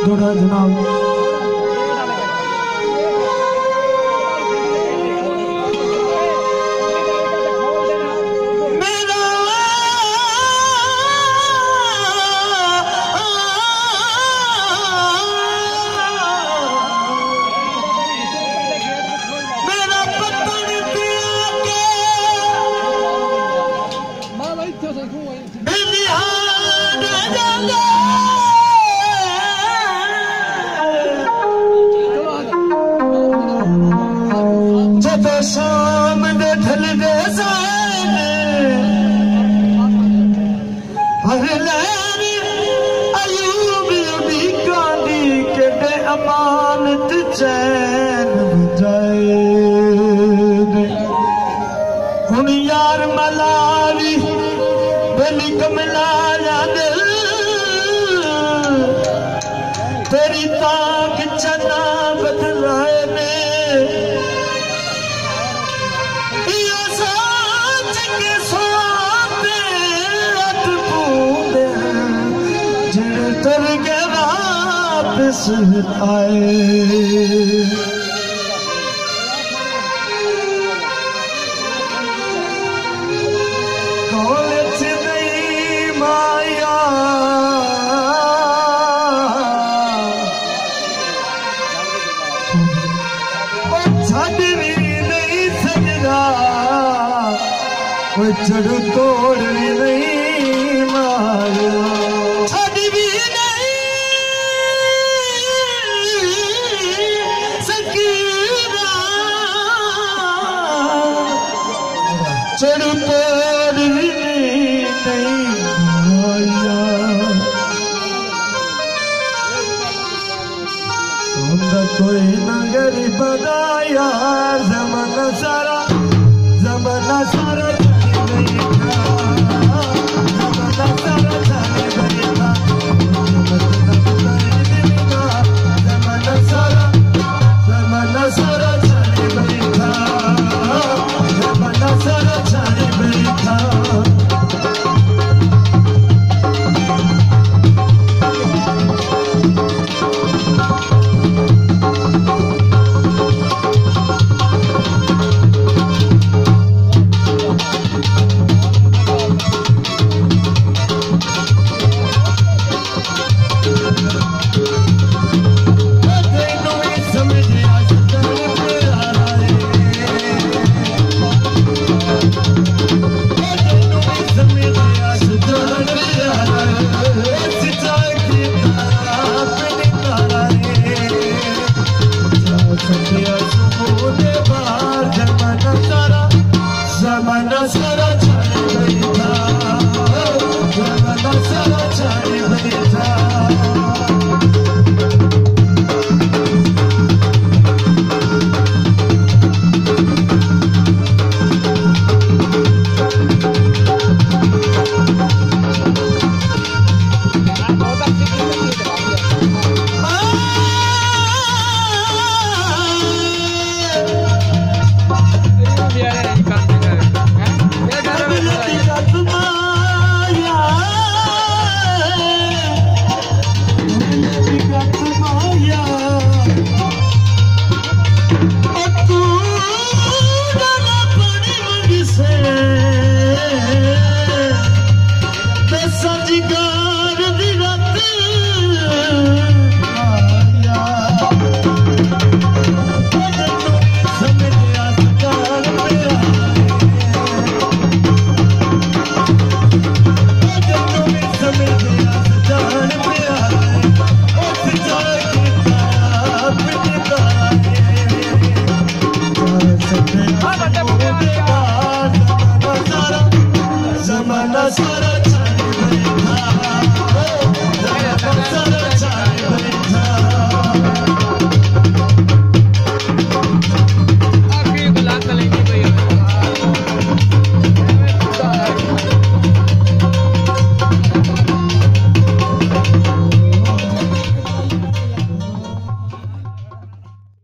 थोड़ा जनाब शाम दे ढल दे हर लहर अयूब उड़ी कांदी के दे अमानत चैन बुझाए हुन यार मलावी बेली कमलाया दिल तेरी ताक चना बदलाए ने तर के वापस आए कॉलेज नहीं माया छड़ भी नहीं सजदा चढ़ तोड़ भी नहीं माया चढ़ तोड़ नहीं आया तुमदा कोई नगर बदाया जमाना सारा